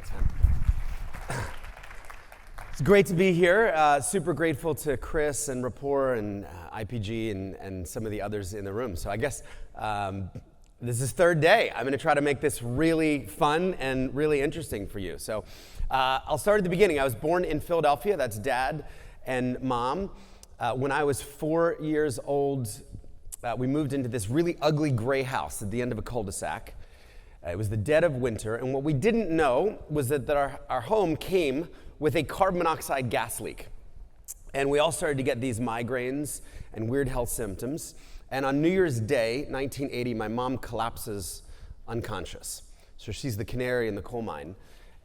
Thanks, man. It's great to be here. Super grateful to Chris and Rapport and IPG and some of the others in the room. So I guess this is third day. I'm going to try to make this really fun and really interesting for you. So I'll start at the beginning. I was born in Philadelphia. That's dad and mom. When I was 4 years old, we moved into this really ugly gray house at the end of a cul-de-sac. It was the dead of winter, and what we didn't know was that our home came with a carbon monoxide gas leak. And we all started to get these migraines and weird health symptoms. And on New Year's Day, 1980, my mom collapses unconscious. So she's the canary in the coal mine.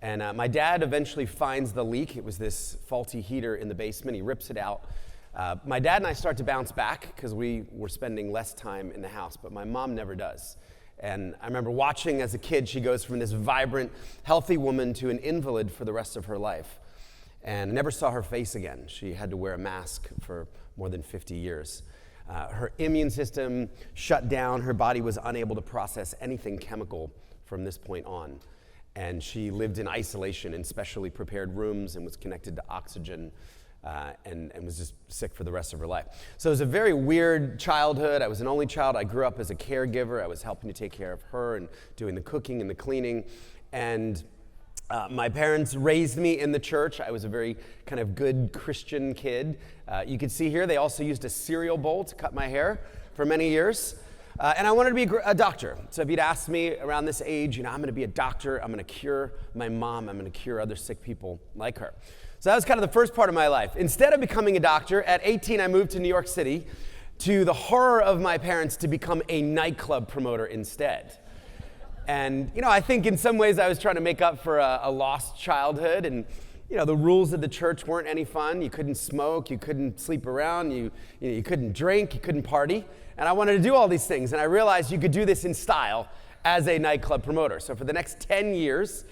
And my dad eventually finds the leak. It was this faulty heater in the basement. He rips it out. My dad and I start to bounce back because we were spending less time in the house, but my mom never does. And I remember watching as a kid, she goes from this vibrant, healthy woman to an invalid for the rest of her life. And I never saw her face again. She had to wear a mask for more than 50 years. Her immune system shut down. Her body was unable to process anything chemical from this point on. And she lived in isolation in specially prepared rooms and was connected to oxygen. And was just sick for the rest of her life. So it was a very weird childhood. I was an only child. I grew up as a caregiver. I was helping to take care of her and doing the cooking and the cleaning. And my parents raised me in the church. I was a very kind of good Christian kid. You can see here, they also used a cereal bowl to cut my hair for many years. And I wanted to be a doctor. So if you'd asked me around this age, I'm going to be a doctor. I'm going to cure my mom. I'm going to cure other sick people like her. So that was kind of the first part of my life. Instead of becoming a doctor, at 18, I moved to New York City, to the horror of my parents, to become a nightclub promoter instead. And, I think in some ways I was trying to make up for a lost childhood. And, the rules of the church weren't any fun. You couldn't smoke. You couldn't sleep around. You couldn't drink. You couldn't party. And I wanted to do all these things. And I realized you could do this in style as a nightclub promoter. So for the next 10 years,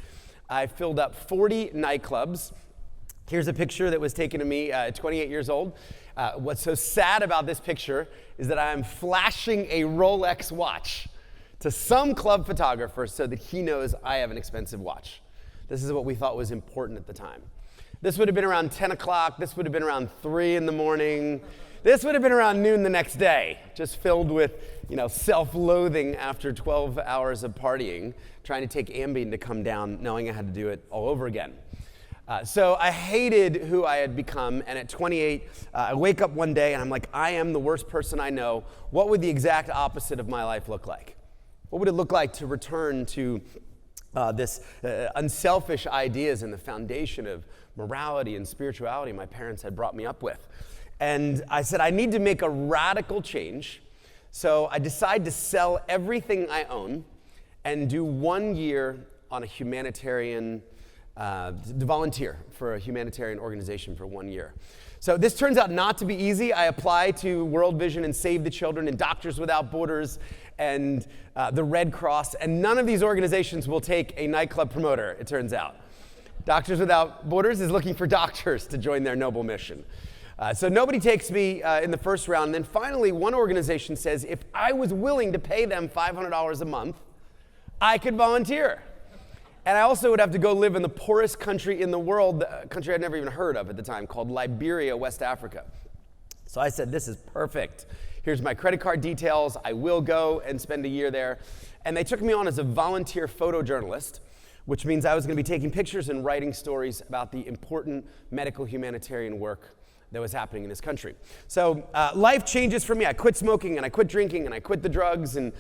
I filled up 40 nightclubs. Here's a picture that was taken of me at 28 years old. What's so sad about this picture is that I'm flashing a Rolex watch to some club photographer so that he knows I have an expensive watch. This is what we thought was important at the time. This would have been around 10 o'clock. This would have been around 3 in the morning. This would have been around noon the next day, just filled with, self-loathing after 12 hours of partying, trying to take Ambien to come down, knowing I had to do it all over again. So I hated who I had become, and at 28, I wake up one day and I'm like, I am the worst person I know. What would the exact opposite of my life look like? What would it look like to return to this unselfish ideas and the foundation of morality and spirituality my parents had brought me up with? And I said, I need to make a radical change. So I decided to sell everything I own and do 1 year on a humanitarian to volunteer for a humanitarian organization for 1 year. So this turns out not to be easy. I applied to World Vision and Save the Children and Doctors Without Borders and the Red Cross, and none of these organizations will take a nightclub promoter, it turns out. Doctors Without Borders is looking for doctors to join their noble mission. So nobody takes me in the first round, and then finally one organization says if I was willing to pay them $500 a month, I could volunteer. And I also would have to go live in the poorest country in the world, a country I'd never even heard of at the time, called Liberia, West Africa. So I said, this is perfect. Here's my credit card details. I will go and spend a year there. And they took me on as a volunteer photojournalist, which means I was going to be taking pictures and writing stories about the important medical humanitarian work that was happening in this country. So life changes for me. I quit smoking and I quit drinking and I quit the drugs, and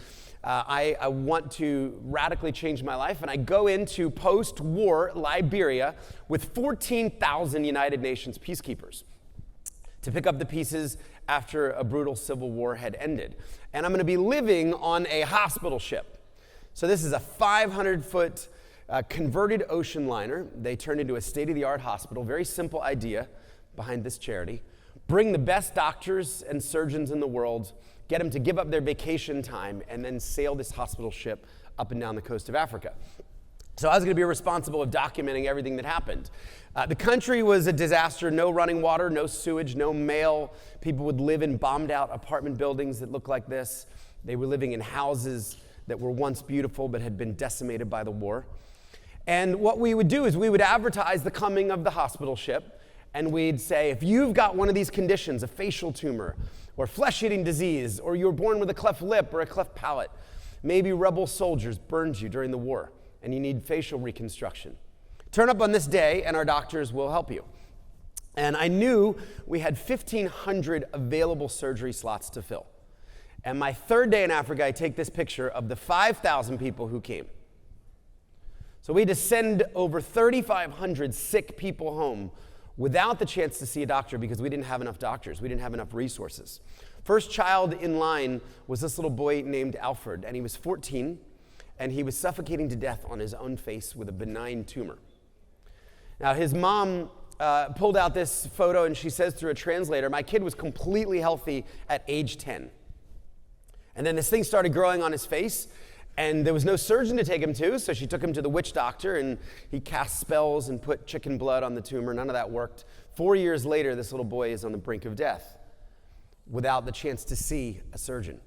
I want to radically change my life, and I go into post-war Liberia with 14,000 United Nations peacekeepers to pick up the pieces after a brutal civil war had ended. And I'm going to be living on a hospital ship. So this is a 500-foot converted ocean liner. They turned into a state-of-the-art hospital. Very simple idea behind this charity. Bring the best doctors and surgeons in the world, get them to give up their vacation time, and then sail this hospital ship up and down the coast of Africa. So I was going to be responsible of documenting everything that happened. The country was a disaster. No running water, no sewage, no mail. People would live in bombed out apartment buildings that looked like this. They were living in houses that were once beautiful but had been decimated by the war. And what we would do is we would advertise the coming of the hospital ship, and we'd say, if you've got one of these conditions, a facial tumor, or flesh-eating disease, or you were born with a cleft lip or a cleft palate, maybe rebel soldiers burned you during the war, and you need facial reconstruction. Turn up on this day, and our doctors will help you. And I knew we had 1,500 available surgery slots to fill. And my third day in Africa, I take this picture of the 5,000 people who came. So we had to send over 3,500 sick people home without the chance to see a doctor because we didn't have enough doctors. We didn't have enough resources. First child in line was this little boy named Alfred, and he was 14, and he was suffocating to death on his own face with a benign tumor. Now, his mom pulled out this photo, and she says through a translator, my kid was completely healthy at age 10. And then this thing started growing on his face, and there was no surgeon to take him to, so she took him to the witch doctor, and he cast spells and put chicken blood on the tumor. None of that worked. 4 years later, this little boy is on the brink of death without the chance to see a surgeon.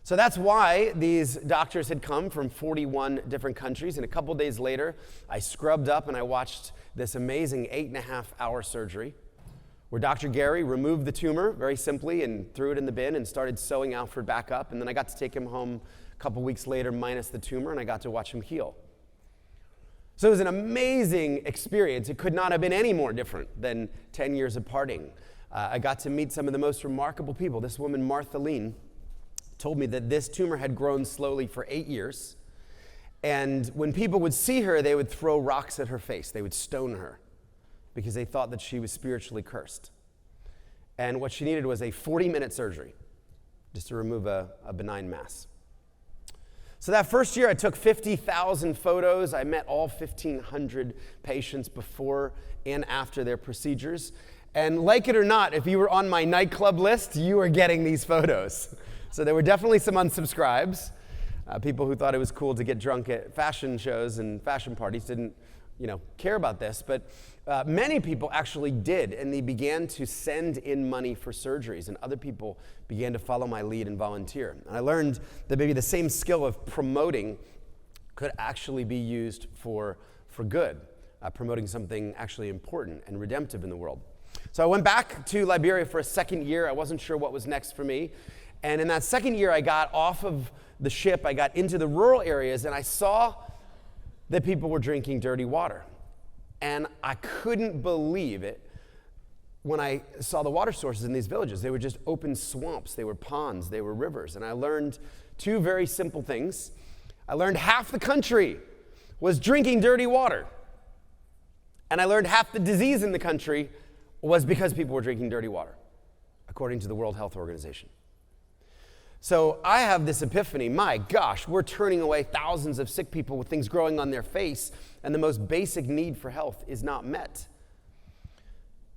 So that's why these doctors had come from 41 different countries, and a couple days later, I scrubbed up and I watched this amazing 8.5-hour surgery where Dr. Gary removed the tumor very simply and threw it in the bin and started sewing Alfred back up, and then I got to take him home a couple weeks later minus the tumor, and I got to watch him heal. So it was an amazing experience. It could not have been any more different than 10 years of parting. I got to meet some of the most remarkable people. This woman, Martha Lean, told me that this tumor had grown slowly for 8 years. And when people would see her, they would throw rocks at her face. They would stone her because they thought that she was spiritually cursed. And what she needed was a 40-minute surgery just to remove a benign mass. So that first year, I took 50,000 photos. I met all 1,500 patients before and after their procedures. And like it or not, if you were on my nightclub list, you were getting these photos. So there were definitely some unsubscribes. People who thought it was cool to get drunk at fashion shows and fashion parties didn't, care about this. But many people actually did, and they began to send in money for surgeries, and other people began to follow my lead and volunteer. And I learned that maybe the same skill of promoting could actually be used for good, promoting something actually important and redemptive in the world. So I went back to Liberia for a second year. I wasn't sure what was next for me. And in that second year, I got off of the ship, I got into the rural areas, and I saw that people were drinking dirty water. And I couldn't believe it when I saw the water sources in these villages. They were just open swamps, they were ponds, they were rivers. And I learned two very simple things. I learned half the country was drinking dirty water. And I learned half the disease in the country was because people were drinking dirty water, according to the World Health Organization. So I have this epiphany, my gosh, we're turning away thousands of sick people with things growing on their face, and the most basic need for health is not met.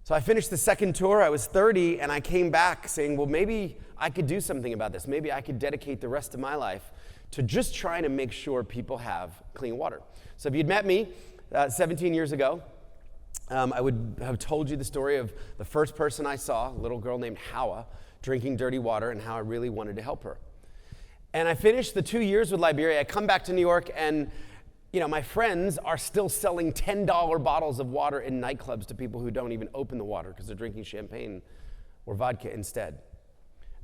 So I finished the second tour, I was 30, and I came back saying, well, maybe I could do something about this. Maybe I could dedicate the rest of my life to just trying to make sure people have clean water. So if you'd met me 17 years ago, I would have told you the story of the first person I saw, a little girl named Hawa, drinking dirty water, and how I really wanted to help her. And I finished the 2 years with Liberia. I come back to New York, and my friends are still selling $10 bottles of water in nightclubs to people who don't even open the water because they're drinking champagne or vodka instead.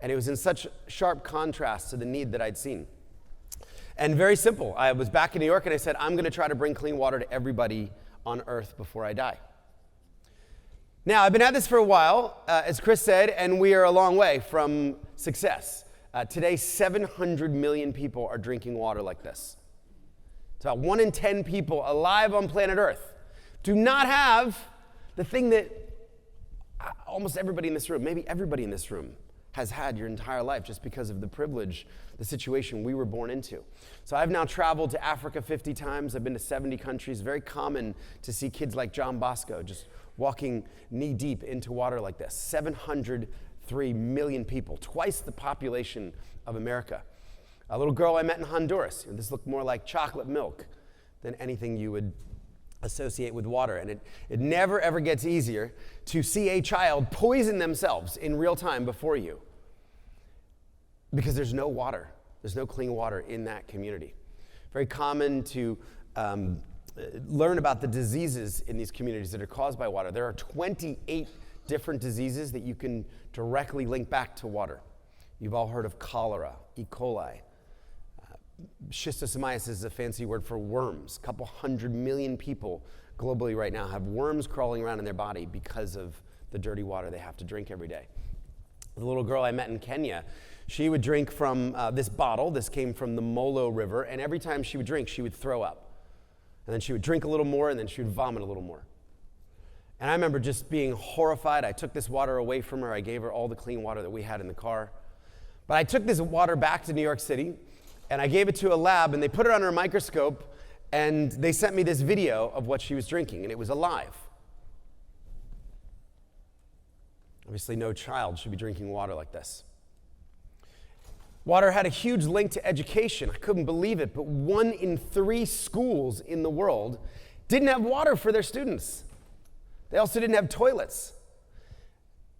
And it was in such sharp contrast to the need that I'd seen. And very simple, I was back in New York, and I said, I'm going to try to bring clean water to everybody on earth before I die. Now, I've been at this for a while, as Chris said, and we are a long way from success. Today, 700 million people are drinking water like this. It's about 1 in 10 people alive on planet Earth do not have the thing that almost everybody in this room, maybe everybody in this room, has had your entire life just because of the privilege, the situation we were born into. So I've now traveled to Africa 50 times. I've been to 70 countries. Very common to see kids like John Bosco just walking knee-deep into water like this. 703 million people, twice the population of America. A little girl I met in Honduras. This looked more like chocolate milk than anything you would associate with water. And it never, ever gets easier to see a child poison themselves in real time before you because there's no water. There's no clean water in that community. Very common to learn about the diseases in these communities that are caused by water. There are 28 different diseases that you can directly link back to water. You've all heard of cholera, E. coli. Schistosomiasis is a fancy word for worms. A couple 100 million people globally right now have worms crawling around in their body because of the dirty water they have to drink every day. The little girl I met in Kenya, she would drink from this bottle. This came from the Molo River, and every time she would drink, she would throw up. And then she would drink a little more, and then she would vomit a little more. And I remember just being horrified. I took this water away from her. I gave her all the clean water that we had in the car. But I took this water back to New York City, and I gave it to a lab, and they put it under a microscope, and they sent me this video of what she was drinking, and it was alive. Obviously, no child should be drinking water like this. Water had a huge link to education. I couldn't believe it, but 1 in 3 schools in the world didn't have water for their students. They also didn't have toilets.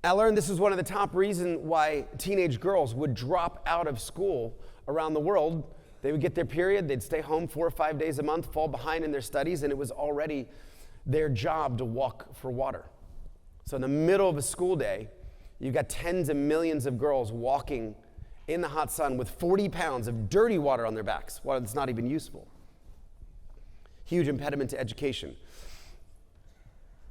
I learned this was one of the top reasons why teenage girls would drop out of school around the world. They would get their period, they'd stay home 4 or 5 days a month, fall behind in their studies, and it was already their job to walk for water. So in the middle of a school day, you've got tens of millions of girls walking in the hot sun with 40 pounds of dirty water on their backs, water that's not even useful. Huge impediment to education.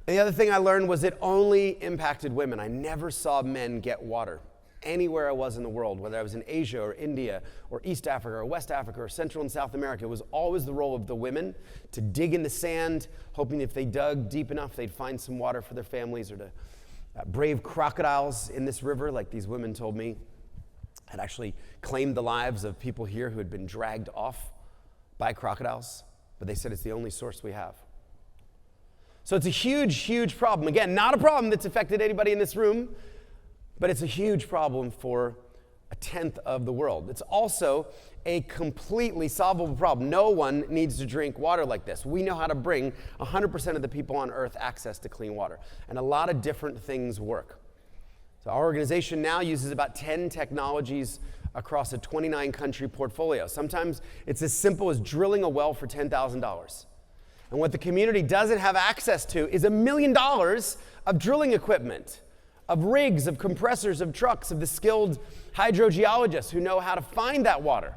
And the other thing I learned was it only impacted women. I never saw men get water anywhere I was in the world, whether I was in Asia or India or East Africa or West Africa or Central and South America. It was always the role of the women to dig in the sand, hoping if they dug deep enough, they'd find some water for their families, or to brave crocodiles in this river, like these women told me, had actually claimed the lives of people here who had been dragged off by crocodiles, but they said it's the only source we have. So it's a huge, huge problem. Again, not a problem that's affected anybody in this room, but it's a huge problem for 1/10 of the world. It's also a completely solvable problem. No one needs to drink water like this. We know how to bring 100% of the people on earth access to clean water, and a lot of different things work. So our organization now uses about 10 technologies across a 29-country portfolio. Sometimes it's as simple as drilling a well for $10,000. And what the community doesn't have access to is $1 million of drilling equipment, of rigs, of compressors, of trucks, of the skilled hydrogeologists who know how to find that water.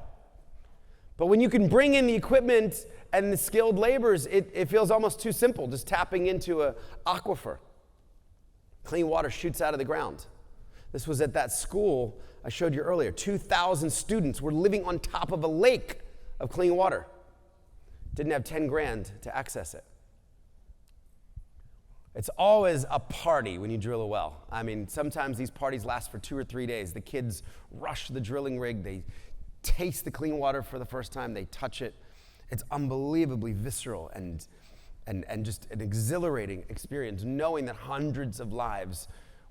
But when you can bring in the equipment and the skilled laborers, it feels almost too simple, just tapping into an aquifer. Clean water shoots out of the ground. This was at that school I showed you earlier. 2,000 students were living on top of a lake of clean water. Didn't have 10 grand to access it. It's always a party when you drill a well. I mean, sometimes these parties last for 2 or 3 days. The kids rush the drilling rig. They taste the clean water for the first time. They touch it. It's unbelievably visceral and just an exhilarating experience, knowing that hundreds of lives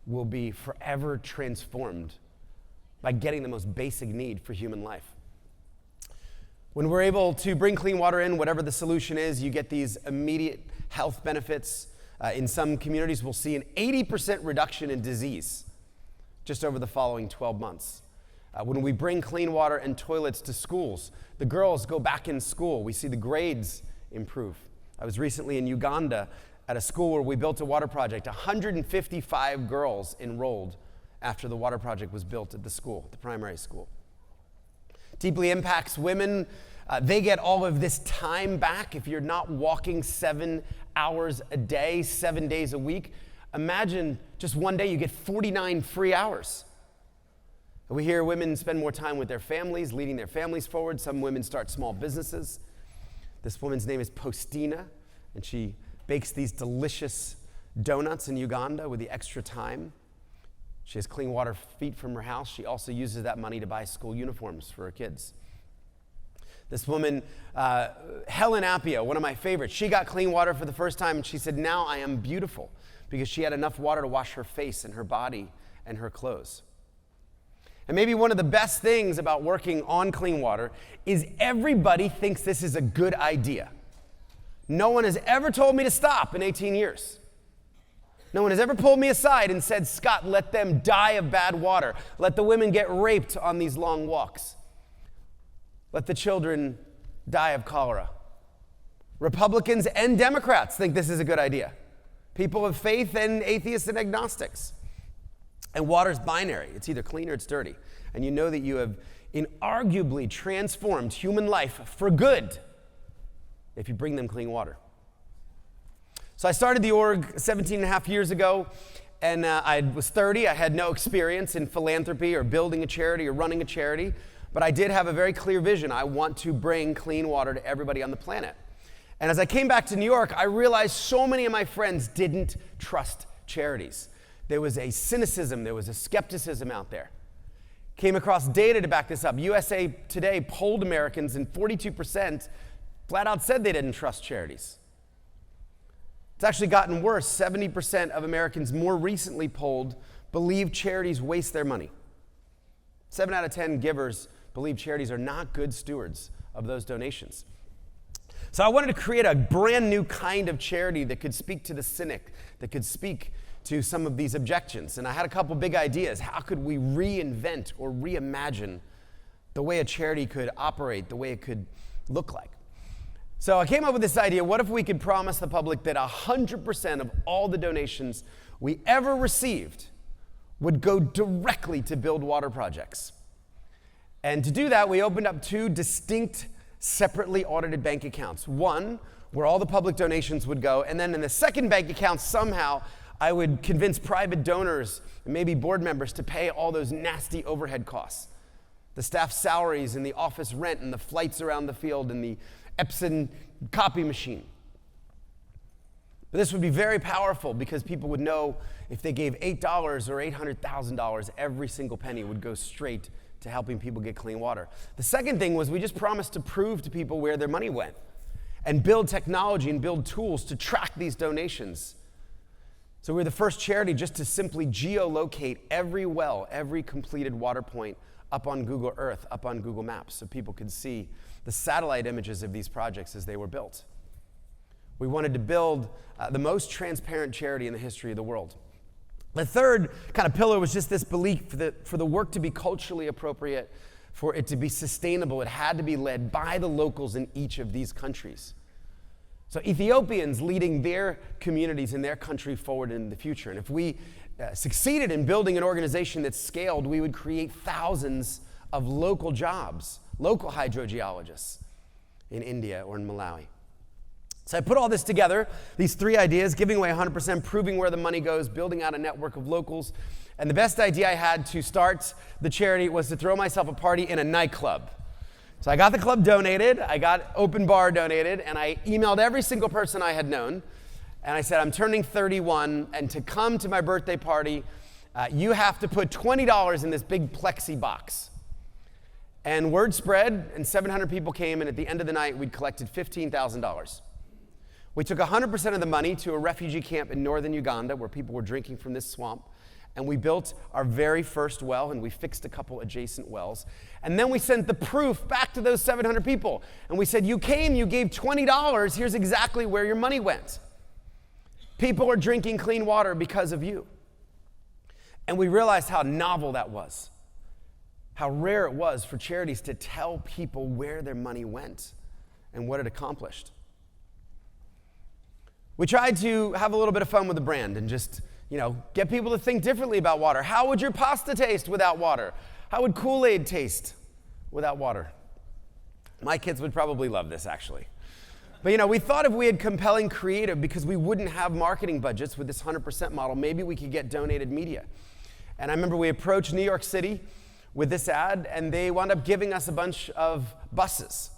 will be forever transformed by getting the most basic need for human life. When we're able to bring clean water in, whatever the solution is, you get these immediate health benefits. In some communities, we'll see an 80% reduction in disease just over the following 12 months. When we bring clean water and toilets to schools, the girls go back in school. We see the grades improve. I was recently in Uganda at a school where we built a water project. 155 girls enrolled after the water project was built at the school, the primary school. Deeply impacts women. They get all of this time back. If you're not walking 7 hours a day, 7 days a week, imagine just one day you get 49 free hours. We hear women spend more time with their families, leading their families forward. Some women start small businesses. This woman's name is Postina, and she bakes these delicious donuts in Uganda with the extra time. She has clean water feet from her house. She also uses that money to buy school uniforms for her kids. This woman, Helen Appio, one of my favorites, she got clean water for the first time, and she said, "Now I am beautiful," because she had enough water to wash her face and her body and her clothes. And maybe one of the best things about working on clean water is everybody thinks this is a good idea. No one has ever told me to stop in 18 years. No one has ever pulled me aside and said, "Scott, let them die of bad water. Let the women get raped on these long walks. Let the children die of cholera." Republicans and Democrats think this is a good idea. People of faith and atheists and agnostics. And water's binary. It's either clean or it's dirty. And you know that you have inarguably transformed human life for good if you bring them clean water. So I started the org 17 and a half years ago, and I was 30. I had no experience in philanthropy or building a charity or running a charity, but I did have a very clear vision. I want to bring clean water to everybody on the planet. And as I came back to New York, I realized so many of my friends didn't trust charities. There was a cynicism, there was a skepticism out there. Came across data to back this up. USA Today polled Americans, and 42% flat out said they didn't trust charities. It's actually gotten worse. 70% of Americans more recently polled believe charities waste their money. 7 out of 10 givers believe charities are not good stewards of those donations. So I wanted to create a brand new kind of charity that could speak to the cynic, that could speak to some of these objections. And I had a couple big ideas. How could we reinvent or reimagine the way a charity could operate, the way it could look like? So I came up with this idea. What if we could promise the public that 100% of all the donations we ever received would go directly to build water projects? And to do that, we opened up 2 distinct, separately audited bank accounts. One, where all the public donations would go, and then in the second bank account, somehow, I would convince private donors and maybe board members to pay all those nasty overhead costs. The staff salaries and the office rent and the flights around the field and the Epson copy machine. But this would be very powerful because people would know if they gave $8 or $800,000, every single penny would go straight to helping people get clean water. The second thing was we just promised to prove to people where their money went and build technology and build tools to track these donations. So we're the first charity just to simply geolocate every well, every completed water point up on Google Earth, up on Google Maps, so people could see the satellite images of these projects as they were built. We wanted to build the most transparent charity in the history of the world. The third kind of pillar was just this belief that for the work to be culturally appropriate, for it to be sustainable, it had to be led by the locals in each of these countries. So Ethiopians leading their communities in their country forward in the future. And if we succeeded in building an organization that scaled, we would create thousands of local jobs, local hydrogeologists in India or in Malawi. So I put all this together, these 3 ideas, giving away 100%, proving where the money goes, building out a network of locals. And the best idea I had to start the charity was to throw myself a party in a nightclub. So I got the club donated, I got open bar donated, and I emailed every single person I had known. And I said, I'm turning 31, and to come to my birthday party, you have to put $20 in this big plexi box. And word spread, and 700 people came, and at the end of the night, we'd collected $15,000. We took 100% of the money to a refugee camp in northern Uganda where people were drinking from this swamp. And we built our very first well, and we fixed a couple adjacent wells. And then we sent the proof back to those 700 people. And we said, you came, you gave $20, here's exactly where your money went. People are drinking clean water because of you. And we realized how novel that was, how rare it was for charities to tell people where their money went and what it accomplished. We tried to have a little bit of fun with the brand and just get people to think differently about water. How would your pasta taste without water? How would Kool-Aid taste without water? My kids would probably love this, actually. But we thought if we had compelling creative, because we wouldn't have marketing budgets with this 100% model, maybe we could get donated media. And I remember we approached New York City with this ad, and they wound up giving us a bunch of buses.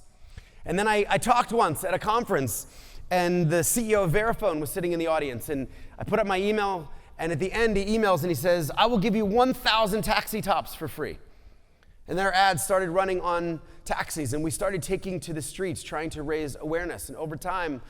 And then I talked once at a conference, and the CEO of Verifone was sitting in the audience, and I put up my email, and at the end he emails and he says, I will give you 1,000 taxi tops for free. And then our ads started running on taxis, and we started taking to the streets, trying to raise awareness. And over time,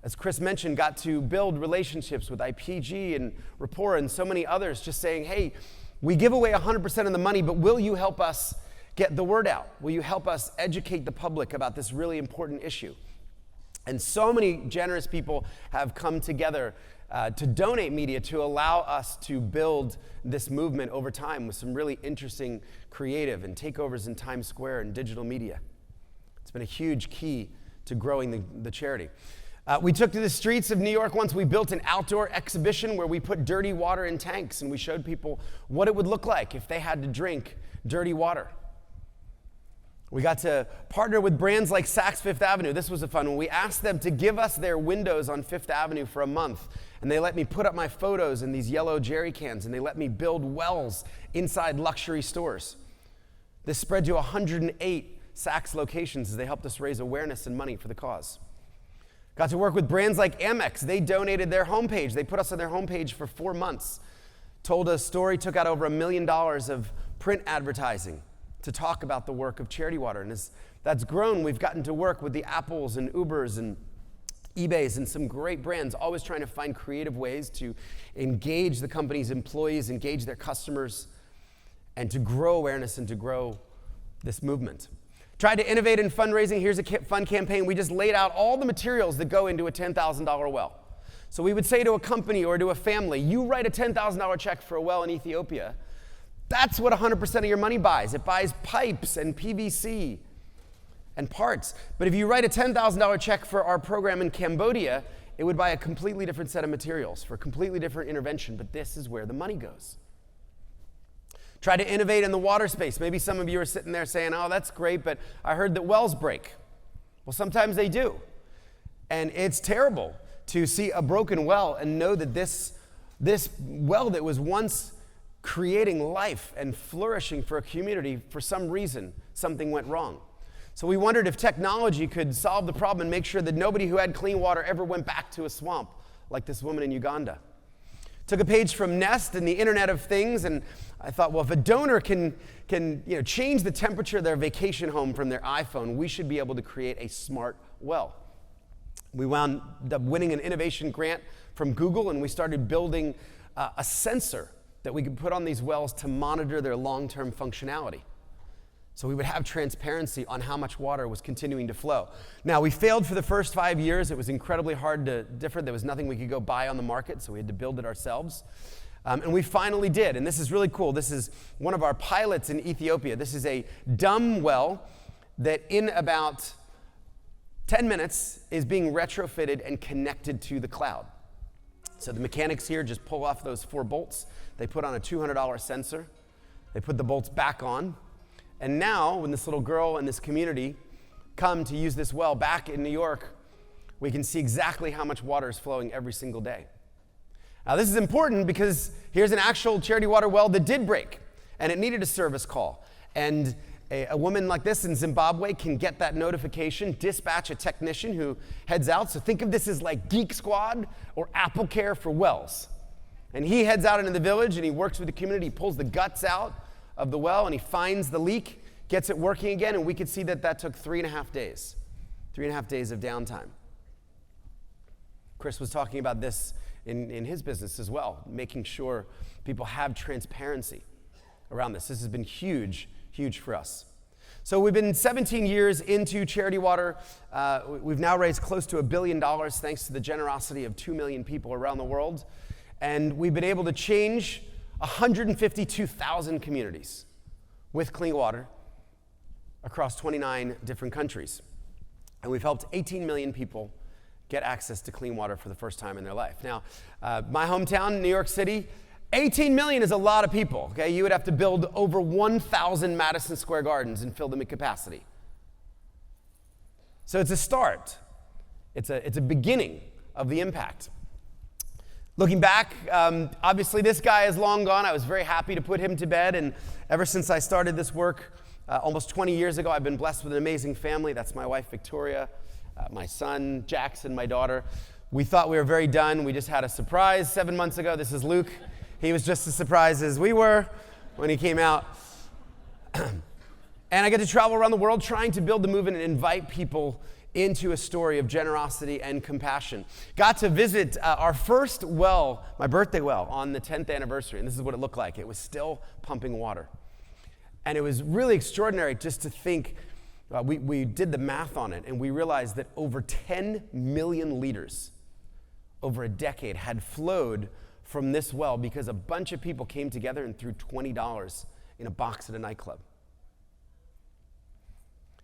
as Chris mentioned, got to build relationships with IPG and Rapport and so many others, just saying, hey, we give away 100% of the money, but will you help us get the word out? Will you help us educate the public about this really important issue? And so many generous people have come together to donate media to allow us to build this movement over time with some really interesting creative and takeovers in Times Square and digital media. It's been a huge key to growing the charity. We took to the streets of New York once. We built an outdoor exhibition where we put dirty water in tanks, and we showed people what it would look like if they had to drink dirty water. We got to partner with brands like Saks Fifth Avenue. This was a fun one. We asked them to give us their windows on Fifth Avenue for a month, and they let me put up my photos in these yellow jerry cans, and they let me build wells inside luxury stores. This spread to 108 Saks locations as they helped us raise awareness and money for the cause. Got to work with brands like Amex. They donated their homepage. They put us on their homepage for 4 months. Told a story, took out over $1 million of print advertising to talk about the work of Charity Water. And as that's grown, we've gotten to work with the Apples and Ubers and eBays and some great brands, always trying to find creative ways to engage the company's employees, engage their customers, and to grow awareness and to grow this movement. Tried to innovate in fundraising. Here's a fun campaign. We just laid out all the materials that go into a $10,000 well. So we would say to a company or to a family, you write a $10,000 check for a well in Ethiopia. That's what 100% of your money buys. It buys pipes and PVC and parts. But if you write a $10,000 check for our program in Cambodia, it would buy a completely different set of materials for a completely different intervention. But this is where the money goes. Try to innovate in the water space. Maybe some of you are sitting there saying, oh, that's great, but I heard that wells break. Well, sometimes they do. And it's terrible to see a broken well and know that this well that was once creating life and flourishing for a community, for some reason, something went wrong. So we wondered if technology could solve the problem and make sure that nobody who had clean water ever went back to a swamp like this woman in Uganda. Took a page from Nest and the Internet of Things, and I thought, well, if a donor can change the temperature of their vacation home from their iPhone, we should be able to create a smart well. We wound up winning an innovation grant from Google, and we started building a sensor that we could put on these wells to monitor their long-term functionality. So we would have transparency on how much water was continuing to flow. Now, we failed for the first 5 years. It was incredibly hard to differ. There was nothing we could go buy on the market, so we had to build it ourselves. And we finally did, and this is really cool. This is one of our pilots in Ethiopia. This is a dumb well that in about 10 minutes is being retrofitted and connected to the cloud. So the mechanics here just pull off those 4 bolts. They put on a $200 sensor. They put the bolts back on. And now, when this little girl and this community come to use this well back in New York, we can see exactly how much water is flowing every single day. Now, this is important because here's an actual Charity Water well that did break, and it needed a service call. And a woman like this in Zimbabwe can get that notification, dispatch a technician who heads out. So think of this as like Geek Squad or Apple Care for wells. And he heads out into the village, and he works with the community. He pulls the guts out of the well, and he finds the leak, gets it working again, and we could see that took 3.5 days. 3.5 days of downtime. Chris was talking about this in his business as well, making sure people have transparency around this. This has been huge, huge for us. So we've been 17 years into Charity Water. We've now raised close to $1 billion thanks to the generosity of 2 million people around the world. And we've been able to change 152,000 communities with clean water across 29 different countries. And we've helped 18 million people get access to clean water for the first time in their life. Now, my hometown, New York City, 18 million is a lot of people, okay? You would have to build over 1,000 Madison Square Gardens and fill them at capacity. So it's a start. It's a beginning of the impact. Looking back, obviously this guy is long gone. I was very happy to put him to bed, and ever since I started this work almost 20 years ago, I've been blessed with an amazing family. That's my wife, Victoria, my son, Jackson, my daughter. We thought we were very done. We just had a surprise 7 months ago. This is Luke. He was just as surprised as we were when he came out. And I get to travel around the world trying to build the movement and invite people into a story of generosity and compassion. Got to visit our first well, my birthday well, on the 10th anniversary, and this is what it looked like. It was still pumping water. And it was really extraordinary just to think, we did the math on it, and we realized that over 10 million liters over a decade had flowed from this well because a bunch of people came together and threw $20 in a box at a nightclub.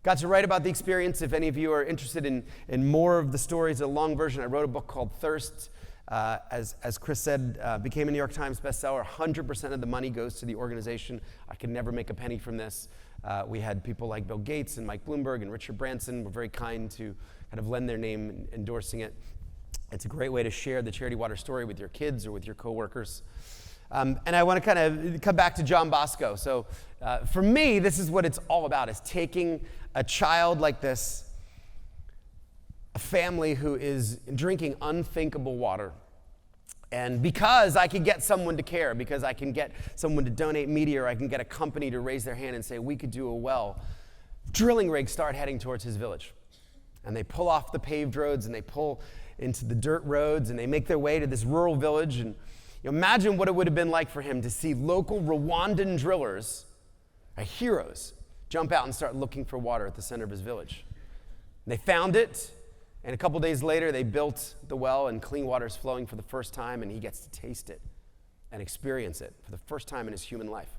got to write about the experience. If any of you are interested in more of the stories, a long version, I wrote a book called Thirst. As Chris said, became a New York Times bestseller. 100% of the money goes to the organization. I could never make a penny from this. We had people like Bill Gates and Mike Bloomberg and Richard Branson were very kind to kind of lend their name in endorsing it. It's a great way to share the Charity Water story with your kids or with your coworkers. And I want to kind of come back to John Bosco. So for me, this is what it's all about, is taking a child like this, a family who is drinking unthinkable water. And because I can get someone to care, because I can get someone to donate media, or I can get a company to raise their hand and say, we could do a well, drilling rigs start heading towards his village. And they pull off the paved roads and they pull into the dirt roads and they make their way to this rural village. And imagine what it would have been like for him to see local Rwandan drillers, heroes, jump out and start looking for water at the center of his village. And they found it. And a couple days later, they built the well, and clean water is flowing for the first time, and he gets to taste it and experience it for the first time in his human life.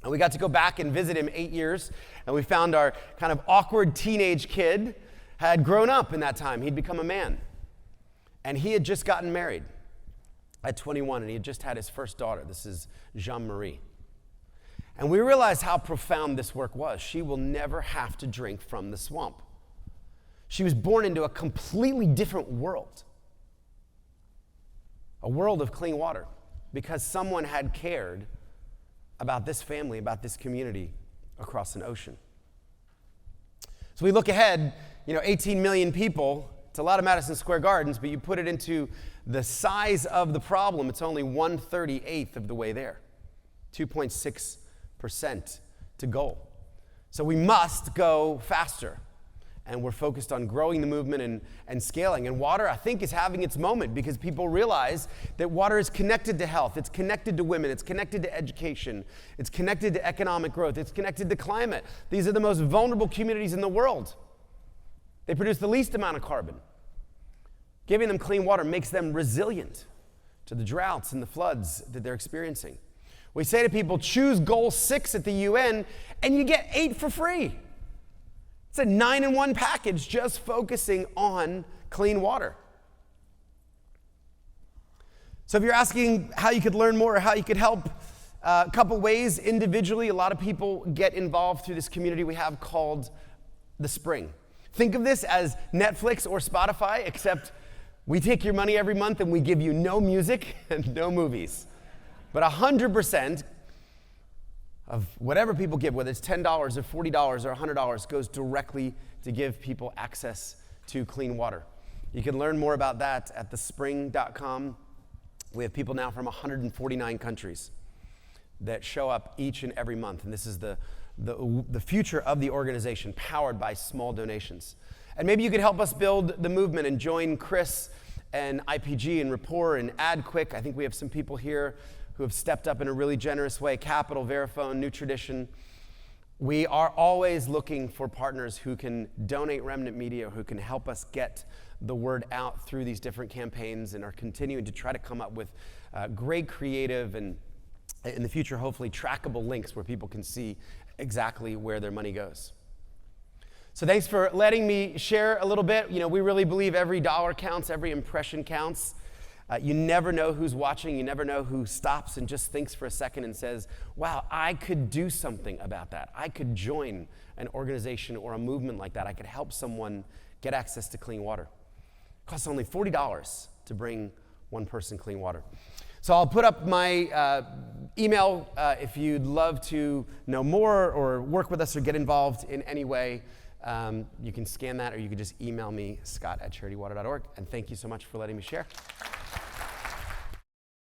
And we got to go back and visit him 8 years, and we found our kind of awkward teenage kid had grown up in that time. He'd become a man. And he had just gotten married at 21, and he had just had his first daughter. This is Jean-Marie. And we realized how profound this work was. She will never have to drink from the swamp. She was born into a completely different world, a world of clean water, because someone had cared about this family, about this community across an ocean. So we look ahead, 18 million people, it's a lot of Madison Square Gardens, but you put it into the size of the problem, it's only 1/38 of the way there, 2.6% to goal. So we must go faster. And we're focused on growing the movement and scaling. And water, I think, is having its moment because people realize that water is connected to health. It's connected to women. It's connected to education. It's connected to economic growth. It's connected to climate. These are the most vulnerable communities in the world. They produce the least amount of carbon. Giving them clean water makes them resilient to the droughts and the floods that they're experiencing. We say to people, choose goal 6 at the UN, and you get 8 for free. It's a 9-in-1 package just focusing on clean water. So if you're asking how you could learn more or how you could help, a couple ways. Individually, a lot of people get involved through this community we have called The Spring. Think of this as Netflix or Spotify, except we take your money every month and we give you no music and no movies. But 100% of whatever people give, whether it's $10 or $40 or $100, goes directly to give people access to clean water. You can learn more about that at thespring.com. We have people now from 149 countries that show up each and every month, and this is the future of the organization, powered by small donations. And maybe you could help us build the movement and join Chris and IPG and Rapport and AdQuick. I think we have some people here who have stepped up in a really generous way. Capital, Verifone, New Tradition. We are always looking for partners who can donate remnant media, who can help us get the word out through these different campaigns, and are continuing to try to come up with great creative and, in the future, hopefully trackable links where people can see exactly where their money goes. So thanks for letting me share a little bit. We really believe every dollar counts, every impression counts. You never know who's watching. You never know who stops and just thinks for a second and says, wow, I could do something about that. I could join an organization or a movement like that. I could help someone get access to clean water. It costs only $40 to bring one person clean water. So I'll put up my email if you'd love to know more or work with us or get involved in any way. You can scan that, or you can just email me, scott@charitywater.org. And thank you so much for letting me share.